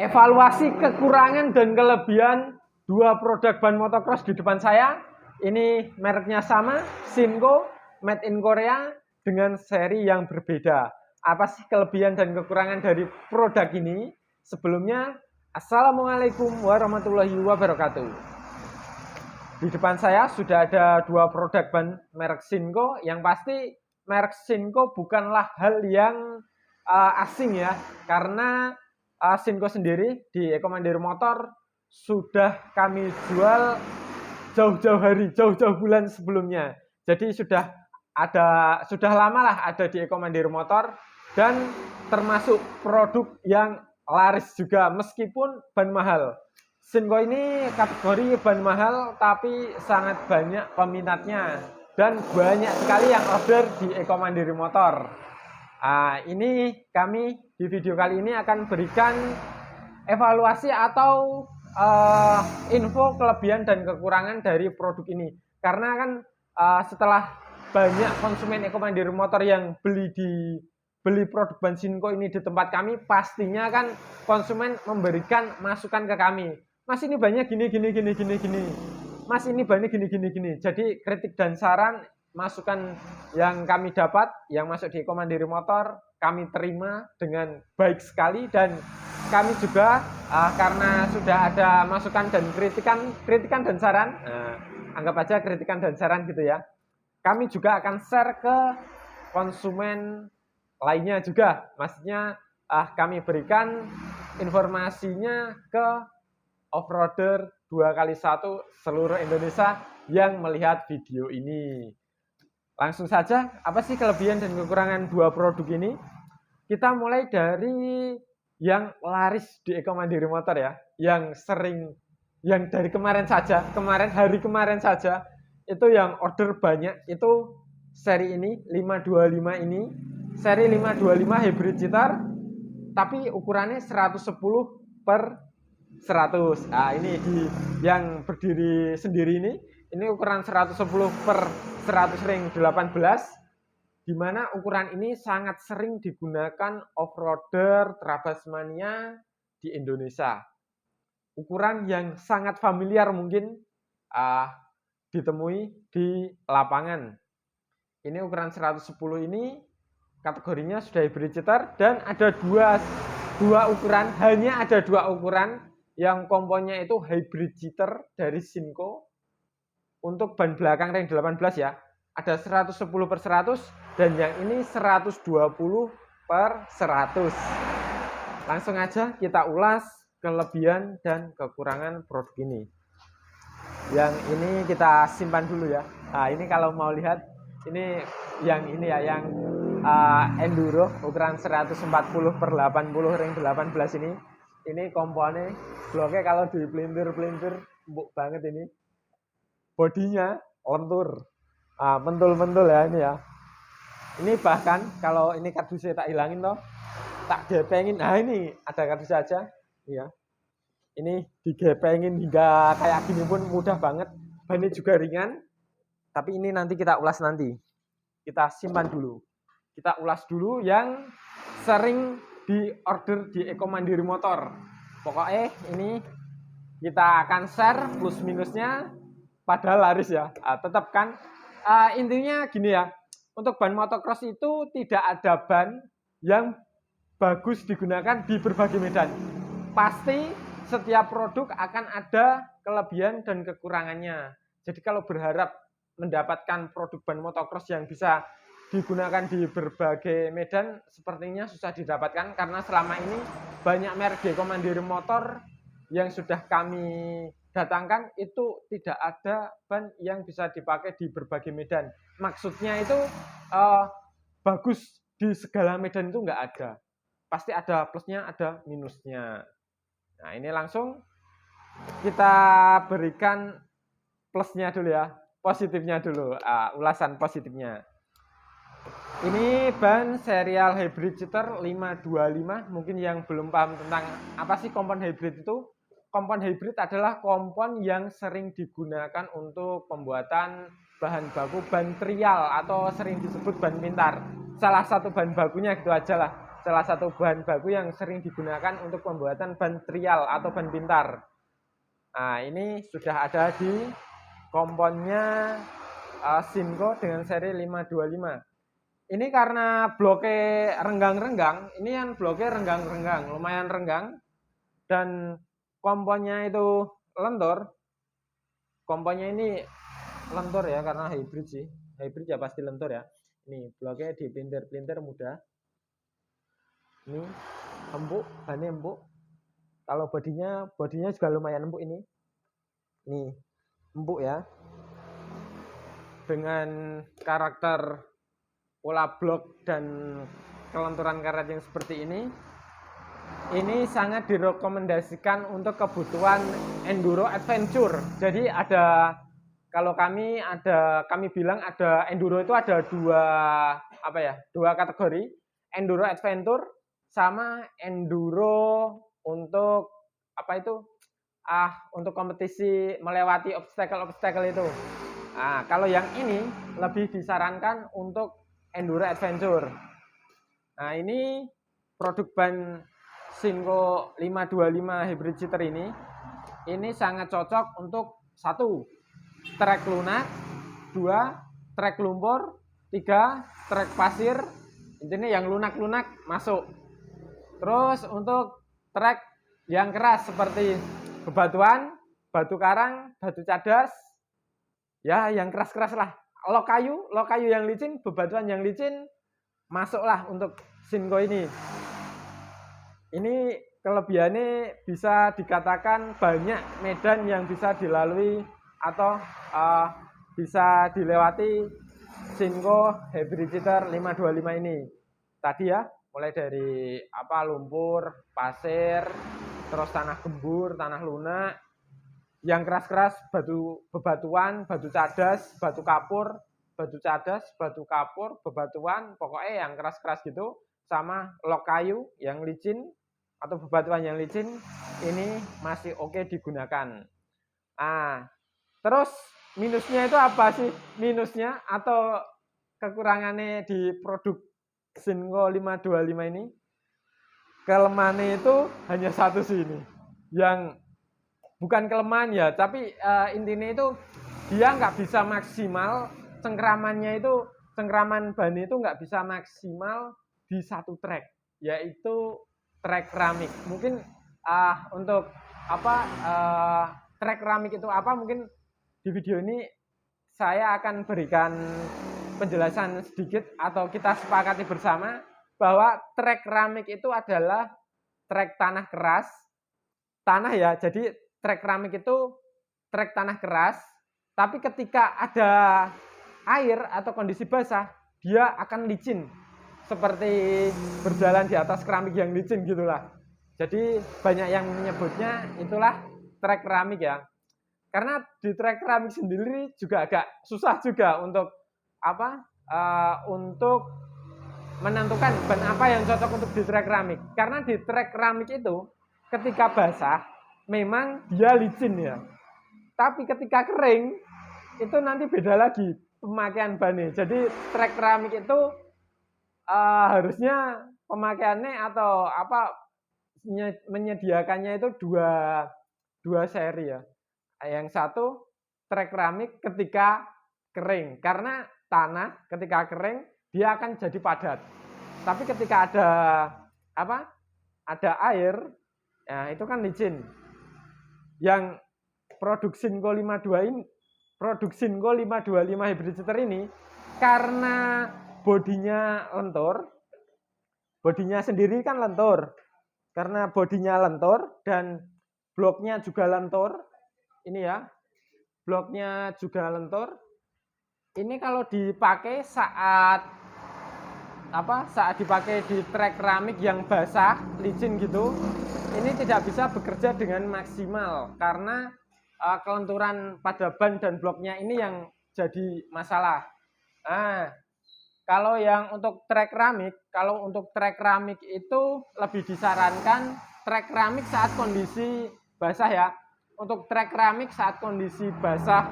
Evaluasi kekurangan dan kelebihan dua produk ban motocross di depan saya. Ini mereknya sama, Shinko, made in Korea dengan seri yang berbeda. Apa sih kelebihan dan kekurangan dari produk ini? Sebelumnya, Assalamualaikum warahmatullahi wabarakatuh. Di depan saya sudah ada dua produk ban merek Shinko. Yang pasti merek Shinko bukanlah hal yang asing ya, karena Shinko sendiri di Eko Mandiri Motor sudah kami jual jauh-jauh hari, jauh-jauh bulan sebelumnya. Jadi sudah lama lah ada di Eko Mandiri Motor dan termasuk produk yang laris juga meskipun ban mahal. Shinko ini kategori ban mahal tapi sangat banyak peminatnya dan banyak sekali yang order di Eko Mandiri Motor. Ini kami di video kali ini akan berikan evaluasi atau info kelebihan dan kekurangan dari produk ini. Karena kan setelah banyak konsumen Eko Mandiri Motor yang beli produk ban Shinko ini di tempat kami, pastinya kan konsumen memberikan masukan ke kami. Mas ini banyak gini. Mas ini banyak gini. Jadi kritik dan saran, masukan yang kami dapat, yang masuk di Eko Mandiri Motor, kami terima dengan baik sekali. Dan kami juga karena sudah ada masukan dan kritikan dan saran, anggap aja kritikan dan saran gitu ya, kami juga akan share ke konsumen lainnya juga. Maksudnya kami berikan informasinya ke offroader 2x1 seluruh Indonesia yang melihat video ini. Langsung saja, apa sih kelebihan dan kekurangan dua produk ini? Kita mulai dari yang laris di Eko Mandiri Motor ya, yang sering, yang dari hari kemarin saja, itu yang order banyak, itu seri ini, 525 ini, seri 525 hybrid cheater, tapi ukurannya 110 per 100. Ini yang berdiri sendiri ini ukuran 110 per 100 ring 18, di mana ukuran ini sangat sering digunakan offroader Trabasmania di Indonesia. Ukuran yang sangat familiar mungkin ditemui di lapangan. Ini ukuran 110 ini kategorinya sudah hybrid cheater dan ada dua ukuran, hanya ada dua ukuran yang komponnya itu hybrid cheater dari Shinko. Untuk ban belakang ring 18 ya, ada 110 per 100 dan yang ini 120 per 100. Langsung aja kita ulas kelebihan dan kekurangan produk ini. Yang ini kita simpan dulu ya. Ini kalau mau lihat, ini yang ini ya, yang enduro ukuran 140 per 80 ring 18 ini. Ini komponnya, bloknya kalau di pelintir empuk banget ini. Bodinya lentur, mentul ya ini ya. Ini bahkan kalau ini kardusnya tak hilangin toh, tak gepengin. Ini ada kardus aja, ya. Ini digepengin hingga kayak gini pun mudah banget. Bannya juga ringan. Tapi ini nanti kita ulas nanti. Kita simpan dulu. Kita ulas dulu yang sering di order di Eko Mandiri Motor. Pokoknya ini kita akan share plus minusnya. Padahal laris ya, tetap kan intinya gini ya, untuk ban motocross itu tidak ada ban yang bagus digunakan di berbagai medan. Pasti setiap produk akan ada kelebihan dan kekurangannya. Jadi kalau berharap mendapatkan produk ban motocross yang bisa digunakan di berbagai medan, sepertinya susah didapatkan karena selama ini banyak merek Eko Mandiri Motor yang sudah kami datangkan itu tidak ada ban yang bisa dipakai di berbagai medan. Maksudnya itu bagus di segala medan itu nggak ada. Pasti ada plusnya, ada minusnya. Nah ini langsung kita berikan plusnya dulu ya, positifnya dulu, ulasan positifnya. Ini ban serial hybrid cheater 525, mungkin yang belum paham tentang apa sih kompon hybrid itu. Kompon hybrid adalah kompon yang sering digunakan untuk pembuatan bahan baku ban trial atau sering disebut ban pintar. Salah satu bahan bakunya gitu aja lah. salah satu bahan baku yang sering digunakan untuk pembuatan ban trial atau ban pintar. Nah, ini sudah ada di komponnya Sinco dengan seri 525. Ini karena bloknya renggang-renggang, ini kan bloknya renggang-renggang, lumayan renggang, dan komponnya itu lentur. Komponnya ini lentur ya, karena hybrid sih. Hybrid ya pasti lentur ya. Ini bloknya dipelintir-pelintir mudah. Ini empuk, bannya empuk. Kalau bodinya juga lumayan empuk ini. Nih, empuk ya. Dengan karakter pola blok dan kelenturan karet yang seperti ini sangat direkomendasikan untuk kebutuhan enduro adventure. Jadi kalau kami bilang ada enduro itu ada dua kategori, enduro adventure sama enduro untuk untuk kompetisi melewati obstacle itu. Nah, kalau yang ini lebih disarankan untuk enduro adventure. Nah, ini produk ban Sinco 525 hybrid cheater ini sangat cocok untuk 1. Trek lunak, 2. Trek lumpur, 3. Trek pasir. Intinya yang lunak-lunak masuk. Terus untuk trek yang keras seperti bebatuan, batu karang, batu cadas, ya yang keras-keras lah. Lok kayu yang licin, bebatuan yang licin, masuklah untuk Sinco ini. Ini kelebihannya bisa dikatakan banyak medan yang bisa dilalui atau bisa dilewati Sinco hybrid cheater 525 ini. Tadi ya, mulai dari lumpur, pasir, terus tanah gembur, tanah lunak, yang keras-keras bebatuan, batu cadas, batu kapur, bebatuan, pokoknya yang keras-keras gitu, sama lok kayu yang licin atau bebatuan yang licin, ini masih oke digunakan. Terus minusnya itu apa sih? Minusnya atau kekurangannya di produk Sinco 525 ini? Kelemahannya itu hanya satu sih ini. Yang bukan kelemahan ya, tapi intinya itu dia nggak bisa maksimal, cengkraman ban itu nggak bisa maksimal di satu trek, yaitu trek keramik. Mungkin untuk trek keramik itu apa, mungkin di video ini saya akan berikan penjelasan sedikit atau kita sepakati bersama bahwa trek keramik itu adalah trek tanah keras, tanah ya, jadi trek keramik itu trek tanah keras, tapi ketika ada air atau kondisi basah, dia akan licin, seperti berjalan di atas keramik yang licin gitulah. Jadi banyak yang menyebutnya itulah trek keramik ya. Karena di trek keramik sendiri juga agak susah juga untuk untuk menentukan ban apa yang cocok untuk di trek keramik. Karena di trek keramik itu ketika basah memang dia licin ya. Tapi ketika kering itu nanti beda lagi pemakaian bannya. Jadi trek keramik itu harusnya pemakaiannya atau menyediakannya itu dua seri ya. Yang satu trek keramik ketika kering, karena tanah ketika kering dia akan jadi padat. Tapi ketika ada air, ya itu kan licin. Yang produk Sinco 525 hybrid cheater ini karena bodinya lentur, bodinya sendiri kan lentur. Karena bodinya lentur dan bloknya juga lentur. Ini ya, bloknya juga lentur. Ini kalau dipakai saat dipakai di trek keramik yang basah, licin gitu, ini tidak bisa bekerja dengan maksimal karena kelenturan pada ban dan bloknya ini yang jadi masalah. Kalau untuk trek keramik itu lebih disarankan trek keramik saat kondisi basah ya. Untuk trek keramik saat kondisi basah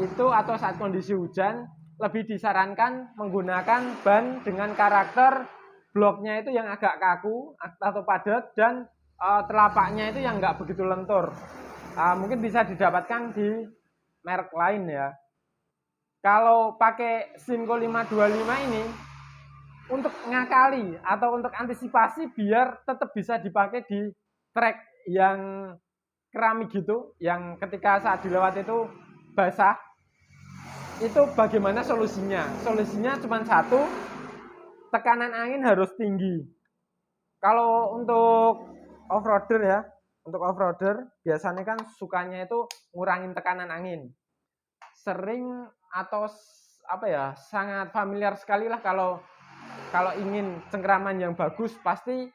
itu atau saat kondisi hujan lebih disarankan menggunakan ban dengan karakter bloknya itu yang agak kaku atau padat, dan telapaknya itu yang nggak begitu lentur. Mungkin bisa didapatkan di merek lain ya. Kalau pakai Sinco 525 ini, untuk ngakali atau untuk antisipasi biar tetap bisa dipakai di trek yang keramik gitu, yang ketika saat dilewat itu basah, itu bagaimana solusinya? Solusinya cuma satu, tekanan angin harus tinggi. Kalau untuk off-roader ya, untuk off-roader biasanya kan sukanya itu ngurangin tekanan angin. Sering atau apa ya, sangat familiar sekali lah kalau ingin cengkraman yang bagus pasti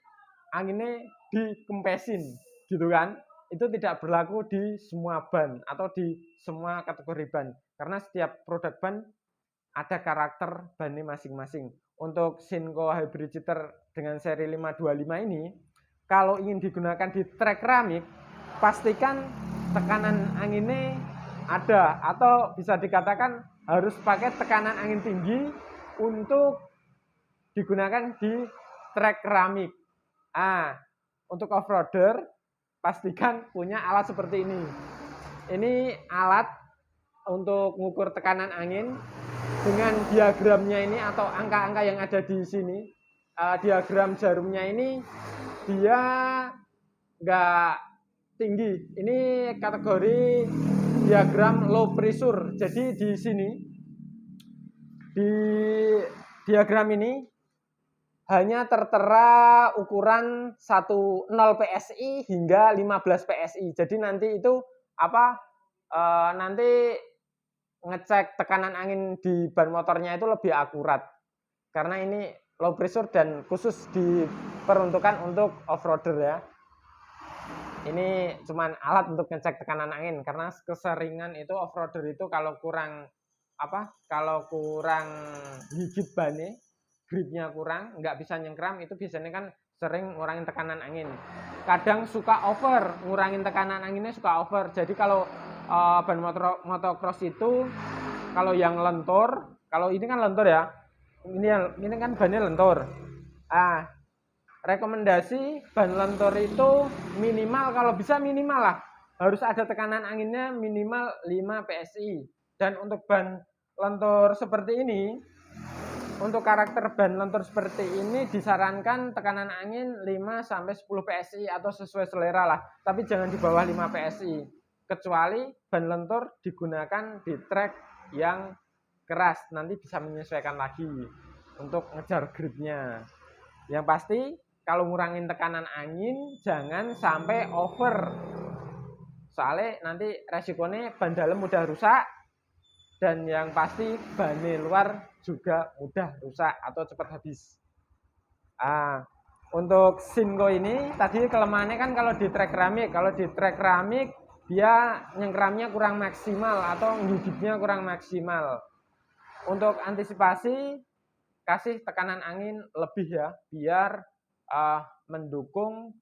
anginnya dikempesin gitu kan. Itu tidak berlaku di semua ban atau di semua kategori ban, karena setiap produk ban ada karakter bannya masing-masing. Untuk Sinco Hybrid Cheater dengan seri 525 ini, kalau ingin digunakan di trek keramik, pastikan tekanan anginnya ada, atau bisa dikatakan harus pakai tekanan angin tinggi untuk digunakan di trek keramik. Untuk off-roader, pastikan punya alat seperti ini. Ini alat untuk mengukur tekanan angin dengan diagramnya ini atau angka-angka yang ada di sini. Diagram jarumnya ini dia nggak tinggi. Ini kategori diagram low pressure. Jadi di sini di diagram ini hanya tertera ukuran 0 PSI hingga 15 PSI. Jadi nanti itu nanti ngecek tekanan angin di ban motornya itu lebih akurat. Karena ini low pressure dan khusus diperuntukkan untuk off-roader ya. Ini cuman alat untuk ngecek tekanan angin, karena keseringan itu off-roader itu kalau kurang gigit bannya, gripnya kurang, nggak bisa nyengkram, itu biasanya kan sering ngurangin tekanan angin. Kadang suka over, ngurangin tekanan anginnya suka over. Jadi kalau ban motocross itu kalau yang lentur, kalau ini kan lentur ya, ini kan bannya lentur. Rekomendasi ban lentur itu minimal, kalau bisa minimal lah, harus ada tekanan anginnya minimal 5 PSI. Dan untuk ban lentur seperti ini, untuk karakter ban lentur seperti ini disarankan tekanan angin 5-10 PSI atau sesuai selera lah, tapi jangan di bawah 5 PSI, kecuali ban lentur digunakan di trek yang keras, nanti bisa menyesuaikan lagi untuk ngejar gripnya. Yang pasti kalau ngurangin tekanan angin jangan sampai over, soalnya nanti resikonya ban dalam mudah rusak, dan yang pasti ban luar juga mudah rusak atau cepat habis. Untuk Sinco ini tadi kelemahannya kan kalau di trek keramik, dia nyengkramnya kurang maksimal atau ngidipnya kurang maksimal. Untuk antisipasi, kasih tekanan angin lebih ya, biar mendukung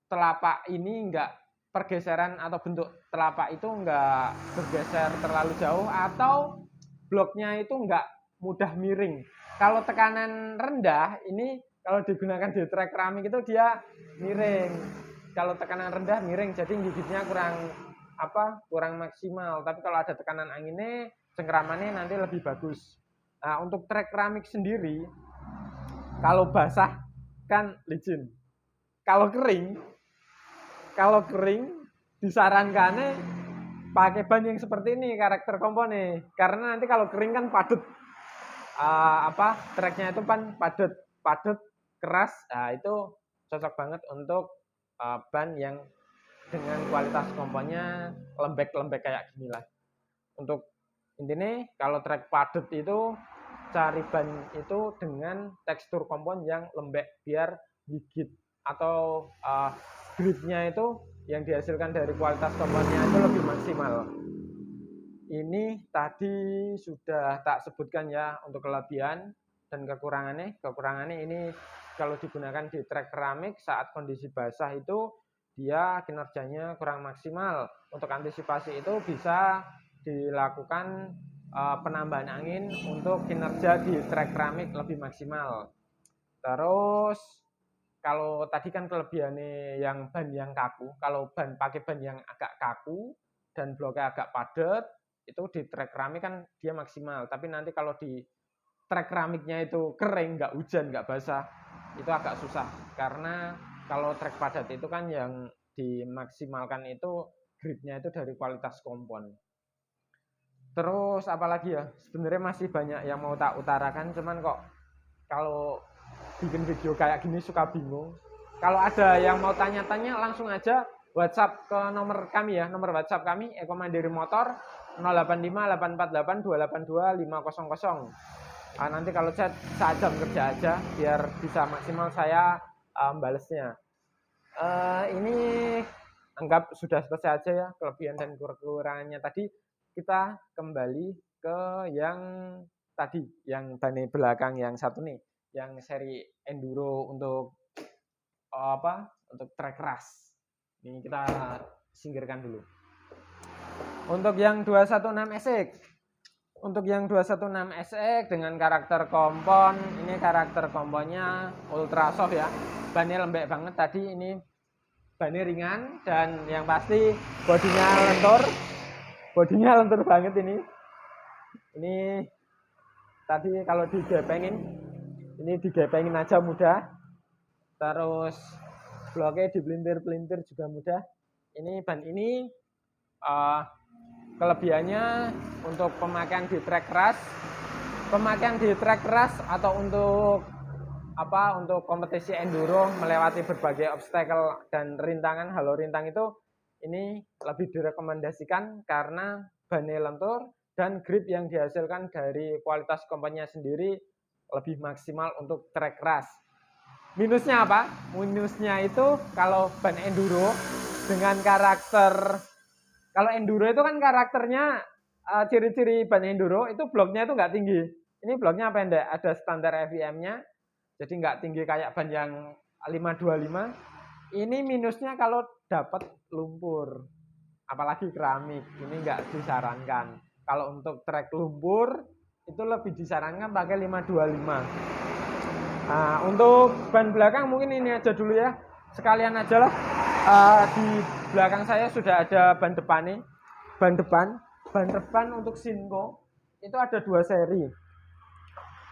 telapak ini enggak pergeseran atau bentuk telapak itu enggak bergeser terlalu jauh, atau bloknya itu enggak mudah miring. Kalau tekanan rendah ini, kalau digunakan di trek keramik itu dia miring. Kalau tekanan rendah miring, jadi gigitnya kurang maksimal. Tapi kalau ada tekanan anginnya, cengkramannya nanti lebih bagus. Nah, untuk trek keramik sendiri, kalau basah kan licin. Kalau kering disarankan pakai ban yang seperti ini, karakter komponen. Karena nanti kalau kering kan padat. Treknya itu kan padat, keras. Nah, itu cocok banget untuk ban yang dengan kualitas komponnya lembek-lembek kayak gini lah. Untuk intinya kalau trek padat itu cari ban itu dengan tekstur kompon yang lembek, biar gigit atau gripnya itu yang dihasilkan dari kualitas komponnya itu lebih maksimal. Ini tadi sudah tak sebutkan ya untuk kelebihan dan kekurangannya. Kekurangannya ini kalau digunakan di trek keramik saat kondisi basah itu dia kinerjanya kurang maksimal. Untuk antisipasi itu bisa dilakukan penambahan angin untuk kinerja di trek keramik lebih maksimal. Terus kalau tadi kan kelebihannya yang ban yang kaku, kalau pakai ban yang agak kaku dan bloknya agak padat, itu di trek keramik kan dia maksimal. Tapi nanti kalau di trek keramiknya itu kering, nggak hujan, nggak basah, itu agak susah. Karena kalau trek padat itu kan yang dimaksimalkan itu gripnya itu dari kualitas kompon. Terus apalagi ya, sebenarnya masih banyak yang mau tak utarakan, cuman kok kalau bikin video kayak gini suka bingung. Kalau ada yang mau tanya-tanya langsung aja WhatsApp ke nomor kami ya, nomor WhatsApp kami Eko Mandiri Motor 08584282 500. Nanti kalau chat saat jam kerja aja biar bisa maksimal saya balesnya. Ini anggap sudah selesai aja ya kelebihan dan kekurangannya tadi. Kita kembali ke yang tadi, yang ban belakang yang satu nih, yang seri enduro untuk untuk trek keras. Ini kita singkirkan dulu. Untuk yang 216 SX. Untuk yang 216 SX dengan karakter kompon, ini karakter komponnya ultra soft ya. Bannya lembek banget tadi, ini bannya ringan dan yang pasti bodinya lentur. Bodinya lentur banget ini. Ini tadi kalau digepengin, ini digepengin aja mudah. Terus bloknya dipelintir-pelintir juga mudah. Ini ban ini kelebihannya untuk pemakaian di trek keras. Pemakaian di trek keras atau untuk untuk kompetisi enduro melewati berbagai obstacle dan rintangan, halo rintang itu ini lebih direkomendasikan karena bannya lentur dan grip yang dihasilkan dari kualitas komponnya sendiri lebih maksimal untuk trek keras. Minusnya apa? Minusnya itu kalau ban enduro dengan karakter, kalau enduro itu kan karakternya ciri-ciri ban enduro itu bloknya itu nggak tinggi. Ini bloknya pendek, ada standar FIM-nya, jadi nggak tinggi kayak ban yang 525. Ini minusnya kalau dapat lumpur, apalagi keramik, ini nggak disarankan. Kalau untuk trek lumpur itu lebih disarankan pakai 525. Nah, untuk ban belakang mungkin ini aja dulu ya. Sekalian aja lah. Di belakang saya sudah ada ban depan nih. Ban depan untuk Sinco itu ada 2 seri.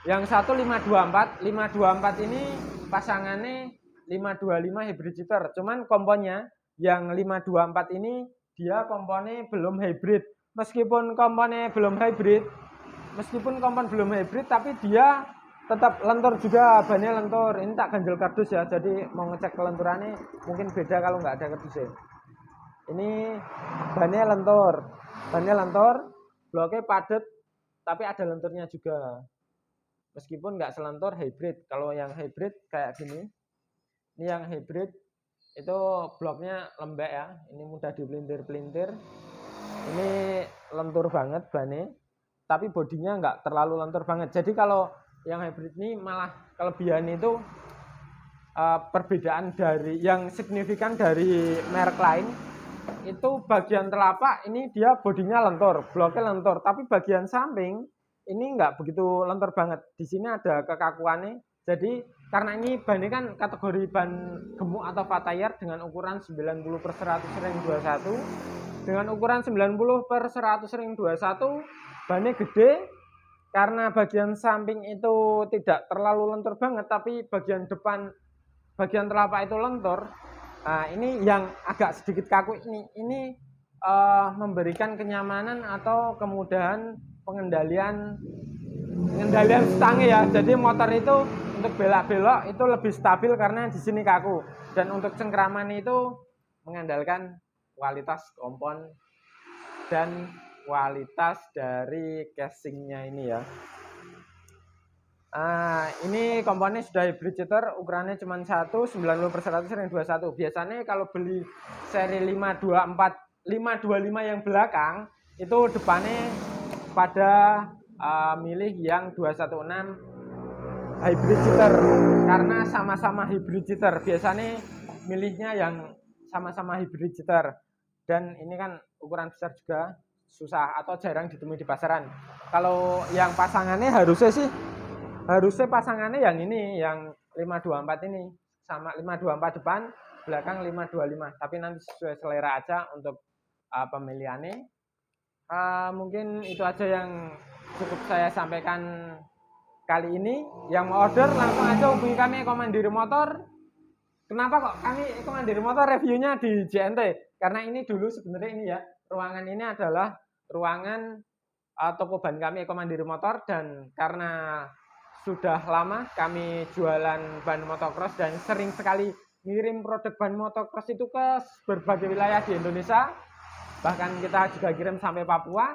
Yang satu 524. 524 ini pasangannya 525 hybrid cheater. Cuman komponnya yang 524 ini dia komponnya belum hybrid. Meskipun kompon belum hybrid tapi dia tetap lentur juga, bannya lentur. Ini tak ganjel kardus ya, jadi mau ngecek kelenturannya mungkin beda kalau nggak ada kardusnya. Ini bannya lentur, bloknya padat tapi ada lenturnya juga. Meskipun nggak selentur hybrid. Kalau yang hybrid kayak gini, ini yang hybrid itu bloknya lembek ya, ini mudah dipelintir-pelintir. Ini lentur banget bannya, tapi bodinya nggak terlalu lentur banget. Jadi kalau yang hybrid ini malah kelebihan itu perbedaan dari yang signifikan dari merek lain itu bagian telapak ini dia bodinya lentur, bloknya lentur, tapi bagian samping ini nggak begitu lentur banget. Di sini ada kekakuannya. Jadi karena ini ban ini kan kategori ban gemuk atau fat tire dengan ukuran 90/100 ring 21. Dengan ukuran 90/100 ring 21, bannya gede. Karena bagian samping itu tidak terlalu lentur banget, tapi bagian depan, bagian telapak itu lentur. Nah, ini yang agak sedikit kaku ini memberikan kenyamanan atau kemudahan pengendalian stangnya ya. Jadi motor itu untuk belok-belok itu lebih stabil karena di sini kaku. Dan untuk cengkraman itu mengandalkan kualitas kompon dan kualitas dari casingnya ini ya. Ini komponnya sudah hybrid cheater, ukurannya cuma 90/100 ring 21. Biasanya kalau beli seri 525 yang belakang itu depannya pada milih yang 216 hybrid cheater karena sama-sama hybrid cheater. Biasanya milihnya yang sama-sama hybrid cheater. Dan ini kan ukuran besar juga, susah atau jarang ditemui di pasaran. Kalau yang pasangannya harusnya pasangannya yang ini, yang 524 ini sama 524 depan, belakang 525. Tapi nanti sesuai selera aja untuk pemilihannya. Mungkin itu aja yang cukup saya sampaikan kali ini. Yang mau order langsung aja hubungi kami Eko Mandiri Motor. Kenapa kok kami Eko Mandiri Motor reviewnya di JNT? Karena ini dulu sebenarnya ini ya, ruangan ini adalah ruangan toko ban kami Eko Mandiri Motor, dan karena sudah lama kami jualan ban motocross dan sering sekali ngirim produk ban motocross itu ke berbagai wilayah di Indonesia. Bahkan kita juga kirim sampai Papua.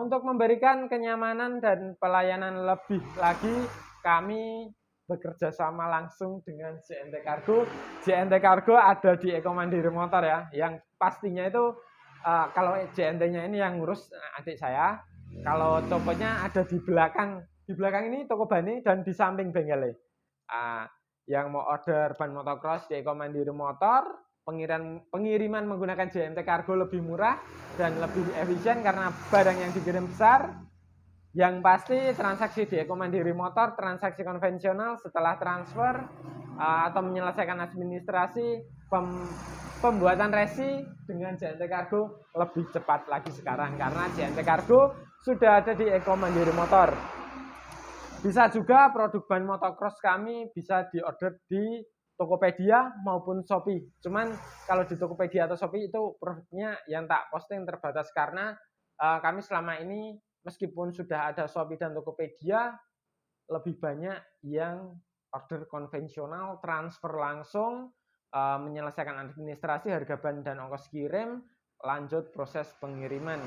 Untuk memberikan kenyamanan dan pelayanan lebih lagi, kami bekerja sama langsung dengan JNT Cargo. JNT Cargo ada di Eko Mandiri Motor ya. Yang pastinya itu kalau JNT-nya ini yang ngurus adik saya. Kalau tokonya ada di belakang. Di belakang ini toko bani dan di samping bengkelnya. Yang mau order ban motocross di Eko Mandiri Motor, pengiriman menggunakan JNT Cargo lebih murah dan lebih efisien karena barang yang dikirim besar. Yang pasti transaksi di Eko Mandiri Motor, transaksi konvensional setelah transfer atau menyelesaikan administrasi pembuatan resi dengan JNT Cargo lebih cepat lagi sekarang karena JNT Cargo sudah ada di Eko Mandiri Motor. Bisa juga produk ban motocross kami bisa diorder di Tokopedia maupun Shopee. Cuman kalau di Tokopedia atau Shopee itu produknya yang tak posting terbatas karena kami selama ini meskipun sudah ada Shopee dan Tokopedia, lebih banyak yang order konvensional, transfer langsung, menyelesaikan administrasi, harga ban dan ongkos kirim, lanjut proses pengiriman.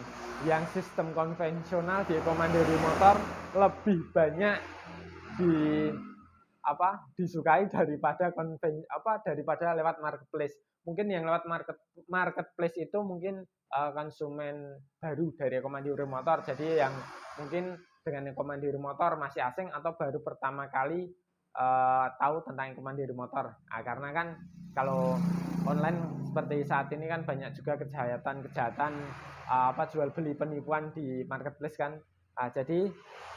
Yang sistem konvensional di Eko Mandiri Motor lebih banyak disukai daripada daripada lewat marketplace. Mungkin yang lewat marketplace itu mungkin konsumen baru dari Eko Mandiri Motor. Jadi yang mungkin dengan Eko Mandiri Motor masih asing atau baru pertama kali tahu tentang Eko Mandiri Motor. Karena kan kalau online seperti saat ini kan banyak juga kejahatan jual beli penipuan di marketplace kan. Jadi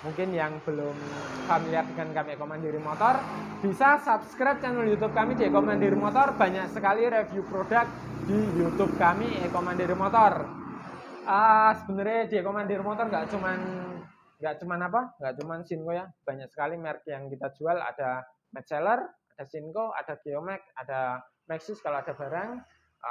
mungkin yang belum familiar dengan kami Eko Mandiri Motor bisa subscribe channel YouTube kami di Eko Mandiri Motor. Banyak sekali review produk di YouTube kami Eko Mandiri Motor. Sebenarnya di Eko Mandiri Motor nggak cuman Sinco ya, banyak sekali merek yang kita jual. Ada Metseler, ada Sinco, ada Geomax, ada Maxxis kalau ada barang,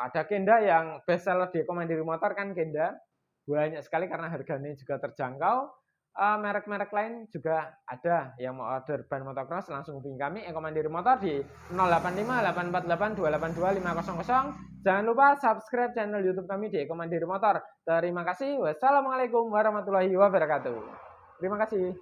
ada Kenda yang best seller di Eko Mandiri Motor kan Kenda. Banyak sekali karena harganya juga terjangkau. Merek-merek lain juga ada. Yang mau order ban motocross langsung hubungi kami Eko Mandiri Motor di 085848282500. Jangan lupa subscribe channel YouTube kami di Eko Mandiri Motor. Terima kasih. Wassalamualaikum warahmatullahi wabarakatuh. Terima kasih.